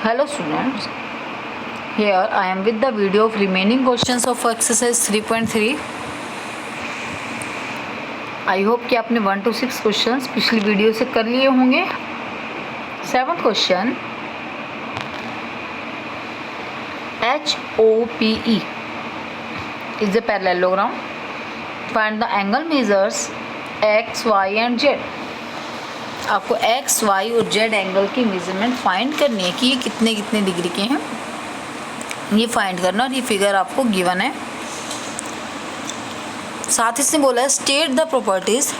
Hello students, here I am with the video of remaining questions of exercise 3.3. I hope कि आपने 1 to 6 questions पिछली video से कर लिए होंगे. 7th question, HOPE is a parallelogram. Find the angle measures X, Y and Z. आपको x, Y और Z angle की मेजरमेंट फाइंड करनी है कि ये कितने कितने डिग्री के हैं, ये फाइंड करना. और ये फिगर आपको गिवन है. साथ ही इसने बोला है state the properties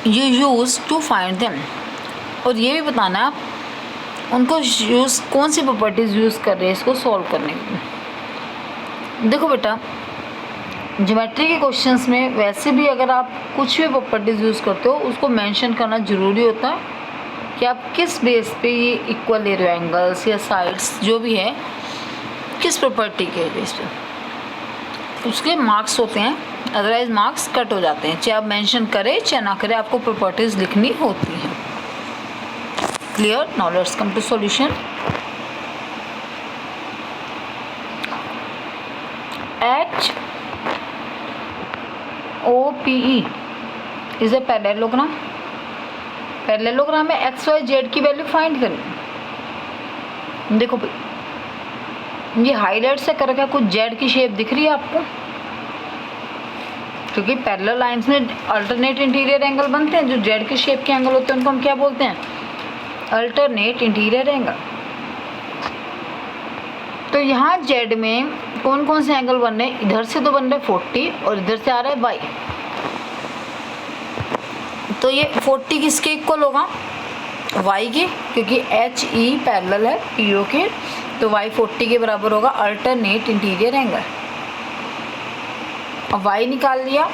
you use to find them. और ये भी बताना है आप उनको यूज़ कौन सी प्रॉपर्टीज़ यूज़ कर रहे हैं इसको सॉल्व करने की. देखो बेटा, ज्योमेट्री के क्वेश्चंस में वैसे भी अगर आप कुछ भी प्रॉपर्टीज़ यूज़ करते हो उसको मेंशन करना ज़रूरी होता है कि आप किस बेस पे ये इक्वल ले रहे हो, एंगल्स या साइड्स जो भी है किस प्रॉपर्टी के बेस पे, उसके मार्क्स होते हैं. अदरवाइज मार्क्स कट हो जाते हैं, चाहे आप मेंशन करें चाहे ना करें, आपको प्रॉपर्टीज़ लिखनी होती हैं. Clear? Now let's come to solution. HOPE is a parallelogram. Parallelogram में एक्स वाई जेड की वैल्यू फाइंड करनी. देखो भाई, ये हाईलाइट से कर रखा, कुछ जेड की शेप दिख रही है आपको, क्योंकि पैरेलल लाइंस में अल्टरनेट इंटीरियर एंगल बनते हैं. जो जेड की शेप के एंगल होते हैं उनको हम क्या बोलते हैं? Alternate interior angle. तो यहाँ जेड में कौन कौन से एंगल बन रहे हैं? इधर से तो बन रहे 40 और इधर से आ रहा है y. तो ये 40 किसके इक्वल होगा? y के, क्योंकि HE पैरेलल है PO के, तो y 40 के बराबर होगा अल्टरनेट इंटीरियर एंगल. अब y निकाल लिया.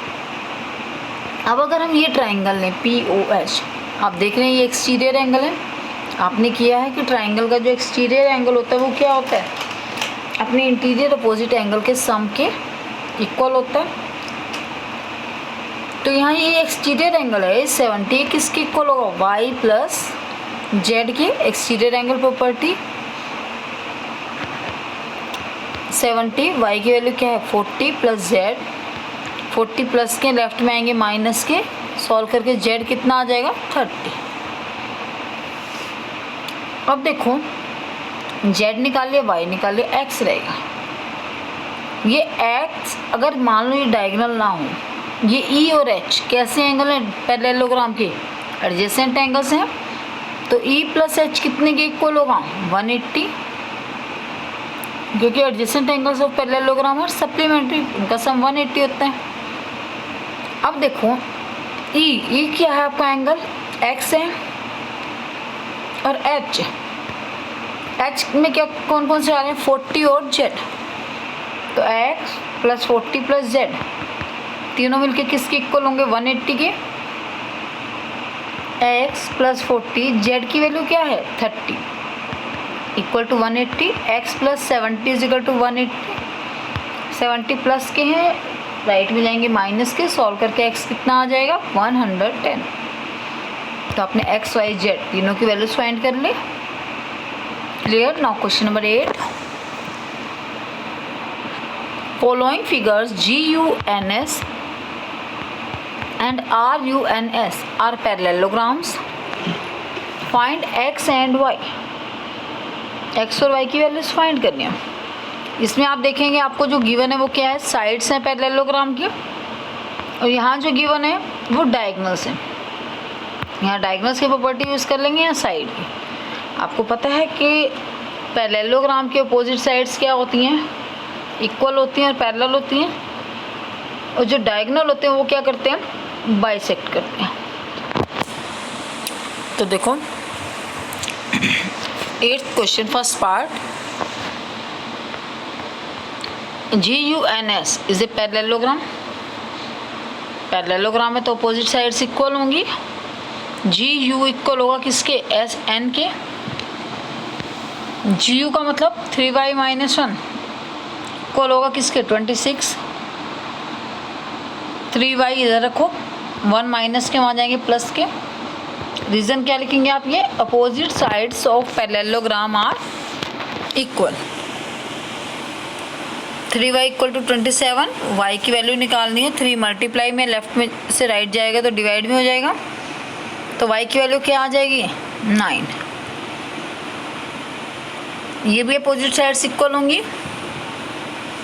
अब अगर हम ये ट्राइंगल लें POH, आप देख रहे हैं ये एक्सटीरियर एंगल है. आपने किया है कि ट्राइंगल का जो एक्सटीरियर एंगल होता है वो क्या होता है? अपने इंटीरियर अपोजिट एंगल के सम के इक्वल होता है. तो यहाँ ये एक्सटीरियर एंगल है 70, किसके इक्वल होगा? y प्लस जेड के एक्सटीरियर एंगल प्रॉपर्टी. 70, y की वैल्यू क्या है? 40 प्लस जेड. 40 प्लस के लेफ्ट में आएंगे माइनस के, सॉल्व करके जेड कितना आ जाएगा? 30. अब देखो, जेड निकाल लिया, वाई निकाल लिया, एक्स रहेगा. ये एक्स अगर मान लो ये डायगोनल ना हो, ये ई और एच कैसे एंगल हैं? पैरेललोग्राम के एडजेसेंट एंगल्स हैं. तो ई प्लस एच कितने के इक्वल होगा? 180, क्योंकि एडजेसेंट एंगल्स ऑफ पैरेललोग्राम और सप्लीमेंट्री, उनका सम 180 होता है. अब देखो ई क्या है आपका एंगल? एक्स है. और एच में क्या कौन कौन से आ रहे हैं? 40 और जेड. तो एक्स प्लस 40 प्लस जेड तीनों मिलके किसके इक्वल होंगे? 180 के. एक्स प्लस 40, जेड की वैल्यू क्या है? 30, equal to 180. X plus 70 is equal to 180. 70 plus के हैं, राइट में जाएंगे माइनस के, सॉल्व करके एक्स कितना आ जाएगा? 110. तो आपने एक्स वाई जेड तीनों की वैल्यूज फाइंड कर ले. Clear? Now question number 8. Following figures GUNS and RUNS are parallelograms. Find X and Y. X और Y की वैल्यूज फाइंड करनी है. इसमें आप देखेंगे आपको जो गिवन है वो क्या है? साइड्स हैं पैरेललोग्राम की, और यहाँ जो गिवन है वो डायगोनल्स हैं. यहाँ डायगोनल्स की प्रॉपर्टी यूज़ कर लेंगे या साइड की. आपको पता है कि पैरेललोग्राम के अपोजिट साइड्स क्या होती हैं? इक्वल होती हैं और पैरेलल होती हैं. और जो डायगोनल होते हैं वो क्या करते हैं? बाइसेक्ट करते हैं. तो देखो 8th question, first part. GUNS is a parallelogram. Parallelogram में तो अपोजिट साइड्स इक्वल होंगी. GU इक्वल होगा किसके? SN के. GU का मतलब 3y माइनस 1 इक्वल होगा किसके? 26. 3y इधर रखो, 1 माइनस के वहाँ जाएंगे प्लस के, रीज़न क्या लिखेंगे आप, ये opposite sides of parallelogram are equal. 3y equal to 27, y की वैल्यू निकालनी है। 3 मल्टीप्लाई में लेफ्ट में से राइट जाएगा तो डिवाइड में हो जाएगा, तो y की वैल्यू क्या आ जाएगी 9। ये भी अपोजिट साइड्स इक्वल होंगी।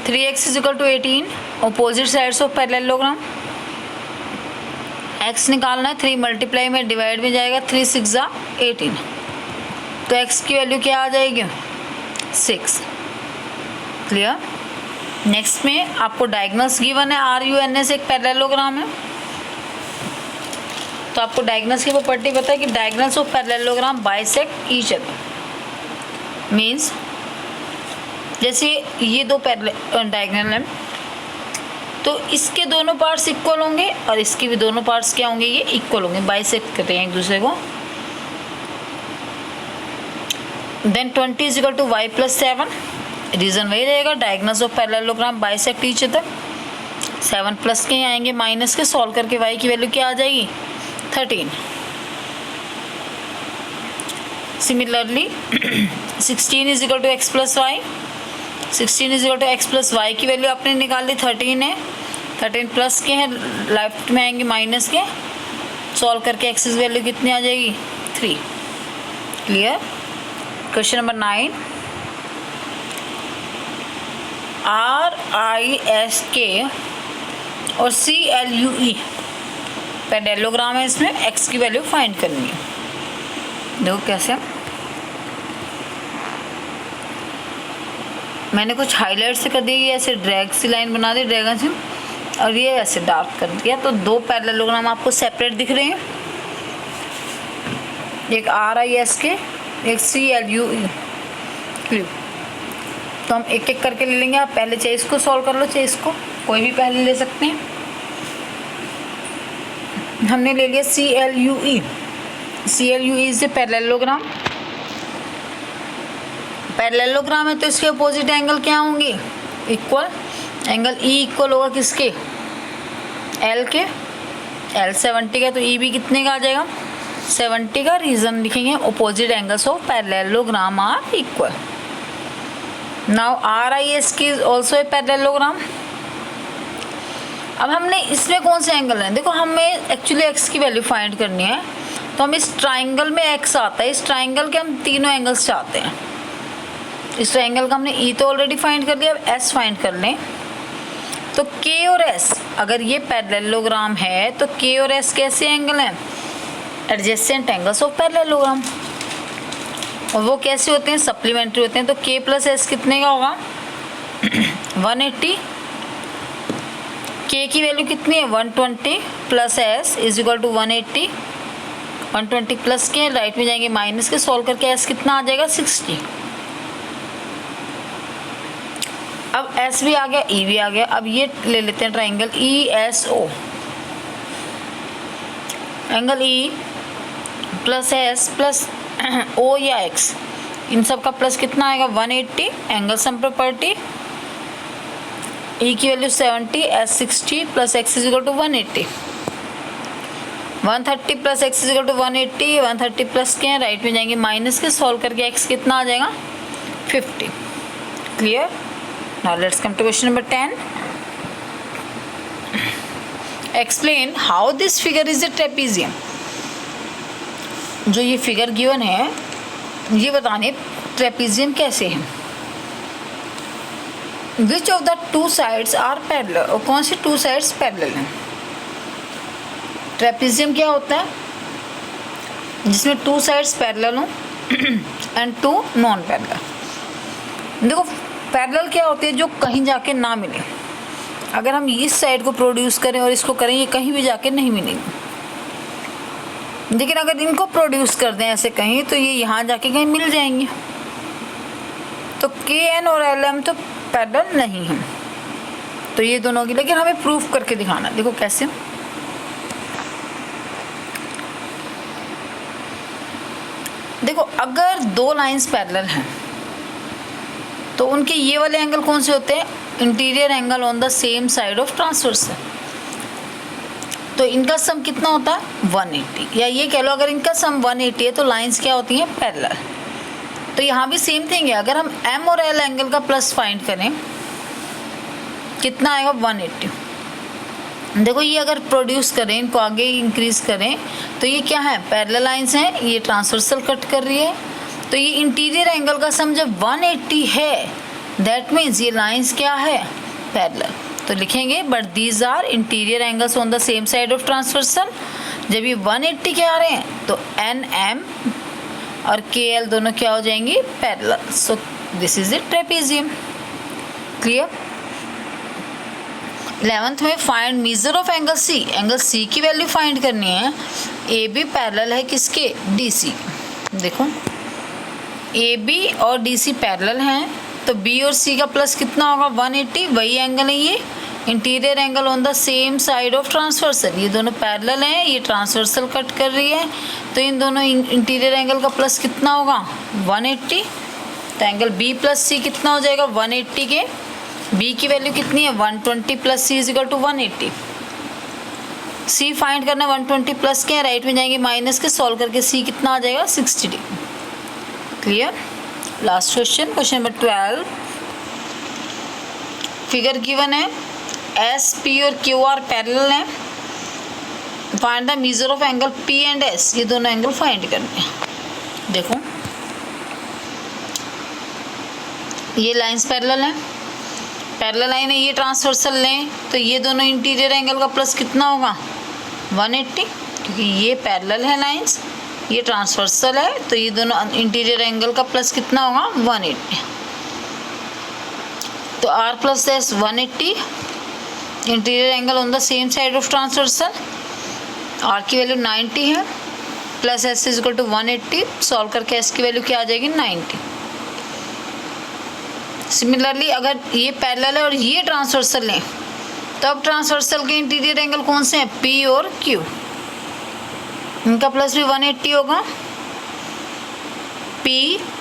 3x is equal to 18, opposite sides of parallelogram. x निकालना है, 3 मल्टीप्लाई में डिवाइड में जाएगा, 3 6 जा 18, तो x की वैल्यू क्या आ जाएगी 6। क्लियर। नेक्स्ट में आपको डायगोनल्स गिवन है, RUNS एक पैरेललोग्राम है, तो आपको डायगोनल्स की प्रॉपर्टी पता है कि diagonals of parallelogram bisect each other. Means जैसे ये दो डायगोनल हैं तो इसके दोनों पार्ट्स इक्वल होंगे और इसके भी दोनों पार्ट्स क्या होंगे, ये इक्वल होंगे, बाइसेक्ट करते हैं एक दूसरे को। Then 20 is equal to y plus 7, reason वही रहेगा, diagonals of parallelogram bisect each other. 7 plus के आएंगे माइनस के, सॉल्व करके y की वैल्यू क्या आ जाएगी 13। Similarly 16 is equal to x plus y, 16 is equal to x plus y की वैल्यू आपने निकाली 13 है, 13 प्लस के हैं लेफ्ट में आएंगे माइनस के, सॉल्व करके x की वैल्यू कितनी आ जाएगी 3। क्लियर। क्वेश्चन नंबर 9, RISK और CLUE पैरेललोग्राम है, इसमें x की वैल्यू फाइंड करनी है। देखो कैसे, मैंने कुछ हाईलाइट से कर दिया, ऐसे ड्रैग सी लाइन बना दी ड्रैगन से, और ये ऐसे डार्क कर दिया, तो दो पैरेललोग्राम आपको सेपरेट दिख रहे हैं, एक RISK एक CLUE। तो हम एक एक करके ले लेंगे, आप पहले चाहे इसको सॉल्व कर लो, चाहे इसको, कोई भी पहले ले सकते हैं। हमने ले लिया CLUE। CLUE is a parallelogram. Parallelogram है तो इसके अपोजिट एंगल क्या होंगे, इक्वल। एंगल E इक्वल होगा किसके, L के। L 70 का, तो E भी कितने का आ जाएगा 70 का। रीजन लिखेंगे opposite angles of parallelogram are equal. Now RISK is also a parallelogram. अब हमने इसमें कौन से एंगल हैं, देखो हमें एक्चुअली x की वैल्यू फाइंड करनी है, तो हम इस ट्राइंगल में x आता है, इस ट्राइंगल के हम तीनों एंगल्स चाहते हैं। इस ट्राइंगल का हमने E तो ऑलरेडी फाइंड कर लिया, अब S फाइंड कर लें। तो K और S, अगर ये पैरेललोग्राम है तो K और S कैसे एंगल हैं, एडजेसेंट एंगल्स ऑफ पैरेललोग्राम, और वो कैसे होते हैं, सप्लीमेंट्री होते हैं। तो K प्लस S कितने का होगा 180। K की वैल्यू कितनी है 120 plus S is equal to 180। 120 plus के राइट में जाएंगे माइनस के, सॉल्व करके S कितना आ जाएगा 60। अब S भी आ गया, E भी आ गया। अब ये ले लेते हैं triangle ESO। Angle E plus S plus O या X, इन सब का प्लस कितना आएगा 180। एंगल सम प्रॉपर्टी, E की value 70, S 60 plus X is equal to 180। 130 plus X is equal to 180, 130 plus के राइट में जाएंगे माइनस के, सॉल्व करके X कितना आ जाएगा 50। Clear. Now let's come to question number 10। Explain how this figure is a trapezium. जो ये फिगर गिवन है, ये बताने ट्रेपीजियम कैसे है। Which of the two sides are parallel, और कौन सी टू साइड्स पैरेलल हैं। ट्रेपीजियम क्या होता है, जिसमें टू साइड्स पैरेलल हों एंड टू नॉन पैरेलल। देखो पैरेलल क्या होती है, जो कहीं जाके ना मिले। अगर हम इस साइड को प्रोड्यूस करें और इसको करें, ये कहीं भी जाके नहीं मिलेंगे। लेकिन अगर इनको प्रोड्यूस कर दें ऐसे कहीं, तो ये यहाँ जाके कहीं मिल जाएंगे। तो KN और LM तो पैरेलल नहीं है, तो ये दोनों की, लेकिन हमें प्रूफ करके दिखाना। देखो कैसे, देखो अगर दो लाइंस पैरेलल हैं तो उनके ये वाले एंगल कौन से होते हैं, interior angle on the same side of transverse. तो इनका सम कितना होता है 180, या ये कह लो अगर इनका सम 180 है तो लाइंस क्या होती हैं, पैरेलल। तो यहाँ भी सेम थिंग है, अगर हम एम और एल एंगल का प्लस फाइंड करें कितना आएगा, 180। देखो ये अगर प्रोड्यूस करें, इनको आगे इंक्रीज करें तो ये क्या है, पैरेलल लाइंस हैं, ये ट्रांसवर्सल कट कर रही है। तो ये इंटीरियर एंगल का सम जब 180 है दैट मीन्स ये लाइंस क्या है, पैरेलल। तो लिखेंगे but these are interior angles on the same side of transversal. जब ये 180 के आ रहे हैं तो एन एम और के एल दोनों क्या हो जाएंगी, parallel. So this is the trapezium. Clear. 11th में find measure of angle C. Angle C की वैल्यू फाइंड करनी है। ए बी पैरेलल है किसके, डी सी। देखो ए बी और डी सी पैरेलल हैं तो बी और सी का प्लस कितना होगा, 180। वही एंगल है ये, interior angle on the same side of transversal. ये दोनों पैरेलल हैं, ये ट्रांसवर्सल कट कर रही है तो इन दोनों इंटीरियर एंगल का प्लस कितना होगा, 180। तो एंगल बी प्लस सी कितना हो जाएगा, 180 के बी की वैल्यू कितनी है, 120 plus C is equal to 180। C find करना, 120 प्लस के राइट में जाएंगे माइनस के, सॉल्व करके सी कितना आ जाएगा, 60 degree. Clear. Last question, question number 12। Figure given है, एस पी और क्यू आर पैरेलल हैं। Find the major of angle P and S. ये दोनों एंगल फाइंड करने हैं। देखो ये लाइंस पैरेलल हैं, पैरेलल लाइन है, ये ट्रांसवर्सल लें तो ये दोनों इंटीरियर एंगल का प्लस कितना होगा, 180, क्योंकि ये पैरेलल है लाइंस, ये ट्रांसवर्सल है तो ये दोनों इंटीरियर एंगल का प्लस कितना होगा, 180। तो R plus S 180, interior angle on the same side of transversal. R की वैल्यू 90 है, plus S is equal to 180। Solve करके एस की वैल्यू क्या आ जाएगी, 90। सिमिलरली अगर ये पैरेलल है और ये ट्रांसवर्सल लें तो अब ट्रांसवर्सल के इंटीरियर एंगल कौन से हैं, पी और क्यू। इनका प्लस भी 180 होगा। P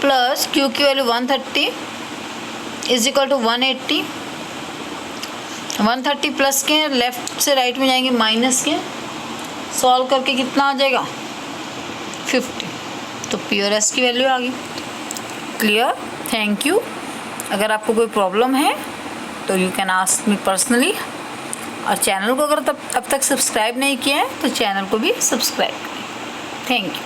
प्लस Q की value 130 is equal to 180। 130 plus के लेफ्ट से राइट में जाएंगे माइनस के, सॉल्व करके कितना आ जाएगा, 50। तो P और S की वैल्यू आ गई। क्लियर। Thank you. अगर आपको कोई प्रॉब्लम है तो you can ask me personally. और चैनल को अगर अब तक सब्सक्राइब नहीं किया है तो चैनल को भी सब्सक्राइब करें। Thank you.